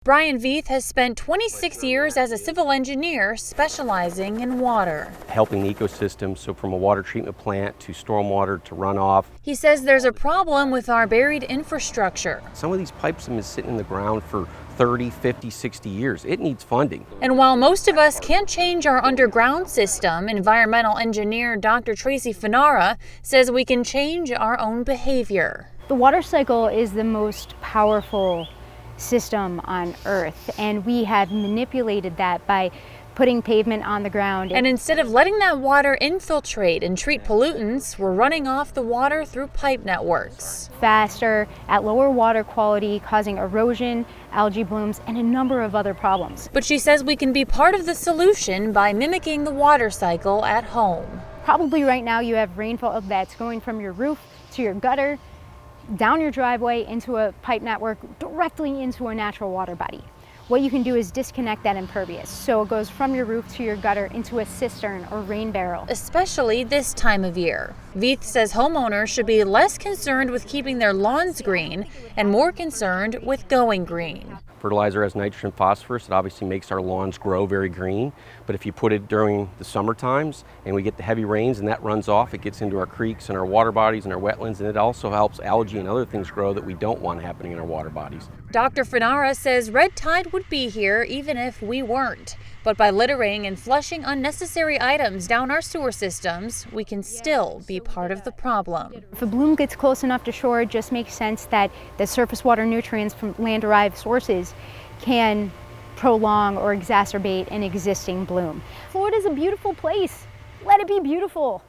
Bryan Veith has spent 26 years as a civil engineer specializing in water. Helping the ecosystem, so from a water treatment plant to stormwater to runoff. He says there's a problem with our buried infrastructure. Some of these pipes have been sitting in the ground for 30, 50, 60 years. It needs funding. And while most of us can't change our underground system, environmental engineer Dr. Fanara says we can change our own behavior. The water cycle is the most powerful system on Earth, and we have manipulated that by putting pavement on the ground. And instead of letting that water infiltrate and treat pollutants, we're running off the water through pipe networks. Faster, at lower water quality, causing erosion, algae blooms, and a number of other problems. But she says we can be part of the solution by mimicking the water cycle at home. Probably right now you have rainfall that's going from your roof to your gutter, down your driveway into a pipe network, directly into a natural water body. What you can do is disconnect that impervious, so it goes from your roof to your gutter into a cistern or rain barrel. Especially this time of year. Veith says homeowners should be less concerned with keeping their lawns green and more concerned with going green. Fertilizer has nitrogen, phosphorus. It obviously makes our lawns grow very green. But if you put it during the summer times and we get the heavy rains and that runs off, it gets into our creeks and our water bodies and our wetlands, and it also helps algae and other things grow that we don't want happening in our water bodies. Dr. Fanara says red tide would be here even if we weren't. But by littering and flushing unnecessary items down our sewer systems, we can still be part of the problem. If a bloom gets close enough to shore, it just makes sense that the surface water nutrients from land-derived sources can prolong or exacerbate an existing bloom. Florida's a beautiful place. Let it be beautiful.